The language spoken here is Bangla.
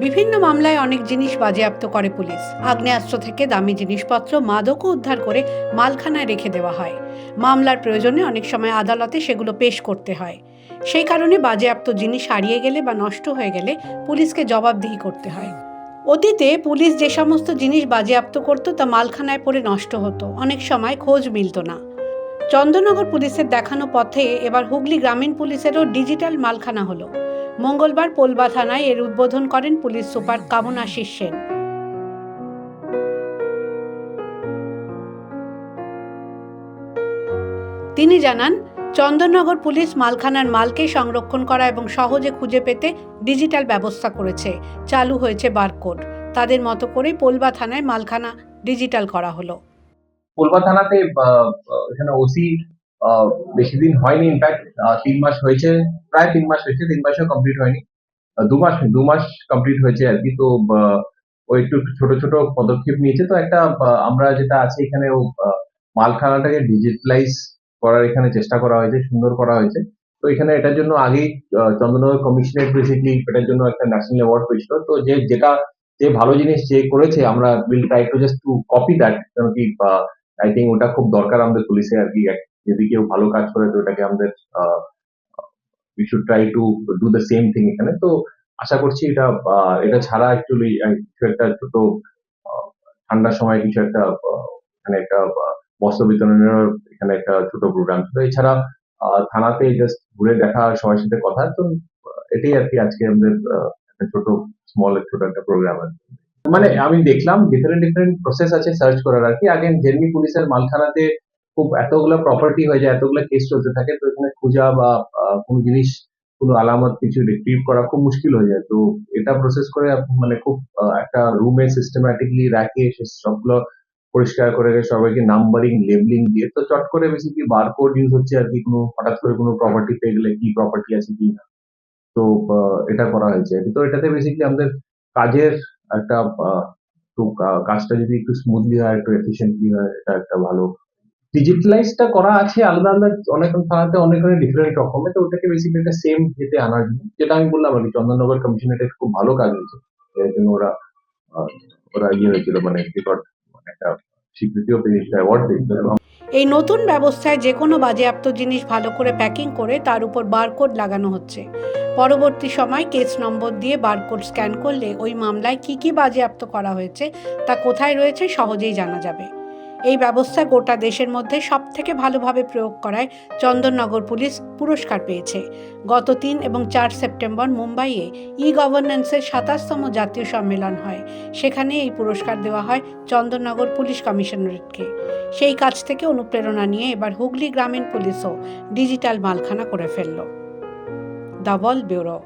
বিভিন্ন মামলায় অনেক জিনিস বাজেয়াপ্ত করে পুলিশ। আগ্নেয়াস্ত্র থেকে দামি জিনিসপত্র, মাদকও উদ্ধার করে মালখানায় রেখে দেওয়া হয়। মামলার প্রয়োজনে অনেক সময় আদালতে সেগুলো পেশ করতে হয়। সেই কারণে বাজেয়াপ্ত জিনিস হারিয়ে গেলে বা নষ্ট হয়ে গেলে পুলিশকে জবাবদিহি করতে হয়। অতীতে পুলিশ যে সমস্ত জিনিস বাজেয়াপ্ত করত তা মালখানায় পড়ে নষ্ট হতো, অনেক সময় খোঁজ মিলত না। চন্দননগর পুলিশের দেখানো পথে এবার হুগলি গ্রামীণ পুলিশেরও ডিজিটাল মালখানা হলো। মঙ্গলবার পোলবা থানায় এর উদ্বোধন করেন পুলিশ সুপার কামনাশিস সেন। তিনি জানান, চন্দননগর পুলিশ মালখানার মালকে সংরক্ষণ করা এবং সহজে খুঁজে পেতে ডিজিটাল ব্যবস্থা করেছে। চালু হয়েছে বারকোড। তাদের মতো করেই পোলবা থানায় মালখানা ডিজিটাল করা হলো। পোলবা থানাতে এখানে ওসি বেশি দিন হয়নি, ইনফ্যাক্ট 3 মাস হয়েছে, প্রায় 3 মাস হয়েছে, 3 মাসও কমপ্লিট হয়নি, 2 মাস কমপ্লিট হয়েছে আর কি। তো ও একটু ছোট ছোট পদক্ষেপ নিয়েছে। তো একটা আমরা যেটা আছে এখানে মালখানাটাকে ডিজিটালাইজ করার এখানে চেষ্টা করা হয়েছে, সুন্দর করা হয়েছে। তো এখানে এটার জন্য আগেই চন্দননগর কমিশনারেট বেসিক্যালি এটার জন্য একটা ন্যাশনাল অ্যাওয়ার্ড পেয়েছিল। তো যে ভালো জিনিস যে করেছে, আমরা will try to just to copy that. কারণ কি আই থিঙ্ক ওটা খুব দরকার আমাদের পুলিশে আর কি। যদি কেউ ভালো কাজ করে তো এটাকে আমাদের we should try to do the same thing এখানে। তো আশা করছি এটা ছাড়া অ্যাকচুয়ালি কিছু একটা ছোট ঠান্ডার সময় কিছু একটা এখানে একটা বস্ত্র বিতরণের এখানে একটা ছোট প্রোগ্রাম ছিল। এছাড়া থানাতে জাস্ট ঘুরে দেখা, সবার সাথে কথা। তো এটাই আর কি আজকে আমাদের একটা ছোট একটা প্রোগ্রাম আর কি। মানে আমি দেখলাম ডিফারেন্ট প্রসেস আছে সার্চ করার আর কি। আগে জেনভি পুলিশের মালখানাতে খুব এতগুলো প্রপার্টি হয়ে যায়, এতগুলো কেস চলতে থাকে, তো এখানে খোঁজা বা কোনো জিনিস, কোনো আলামত কিছু রিট্রিভ করা খুব মুশকিল হয়ে যায়। তো এটা প্রসেস করে মানে খুব একটা রুমে সিস্টেম্যাটিকলি রাখে, সবগুলো পরিষ্কার করে সবাইকে নাম্বারিং লেবলিং দিয়ে, তো চট করে বেসিক্যালি বারকোড ইউজ হচ্ছে আর কি। কোনো হঠাৎ করে কোনো প্রপার্টি পেয়ে গেলে কি প্রপার্টি আছে কি না, তো এটা করা হয়েছে আর কি। তো এটাতে বেসিক্যালি আমাদের কাজের একটা একটু কাজটা যদি একটু স্মুথলি হয়, একটু এফিসিয়েন্টলি হয়, এটা একটা ভালো ডিজিটালাইজটা করা আছে। আলাদা আলাদা অনেক থানাতে অনেক ডিফারেন্ট রকমের। তো ওটাকে বেসিক্যালি একটা সেম যেতে আনার জন্য, যেটা আমি বললাম আর কি, চন্দননগর কমিশনারেট খুব ভালো কাজ হয়েছে। এর জন্য ওরা হয়েছিল, মানে রেকর্ড, মানে একটা স্বীকৃতিও পেয়েছিল, অ্যাওয়ার্ড পেয়েছিল। এই নতুন ব্যবস্থায় যে কোনো বাজেয়াপ্ত জিনিস ভালো করে প্যাকিং করে তার উপর বারকোড লাগানো হচ্ছে। পরবর্তী সময় কেস নম্বর দিয়ে বারকোড স্ক্যান করলে ওই মামলায় কি বাজেয়াপ্ত করা হয়েছে তা কোথায় রয়েছে সহজেই জানা যাবে। এই ব্যবস্থা গোটা দেশের মধ্যে সবথেকে ভালোভাবে প্রয়োগ করায় চন্দননগর পুলিশ পুরস্কার পেয়েছে। গত 3 এবং 4 সেপ্টেম্বর মুম্বাইয়ে ই-গভর্নেন্সের 27তম জাতীয় সম্মেলন হয়। সেখানে এই পুরস্কার দেওয়া হয় চন্দননগর পুলিশ কমিশনারেটকে। সেই কাজ থেকে অনুপ্রেরণা নিয়ে এবার হুগলি গ্রামীণ পুলিশও ডিজিটাল মালখানা করে ফেলল। The world bureau.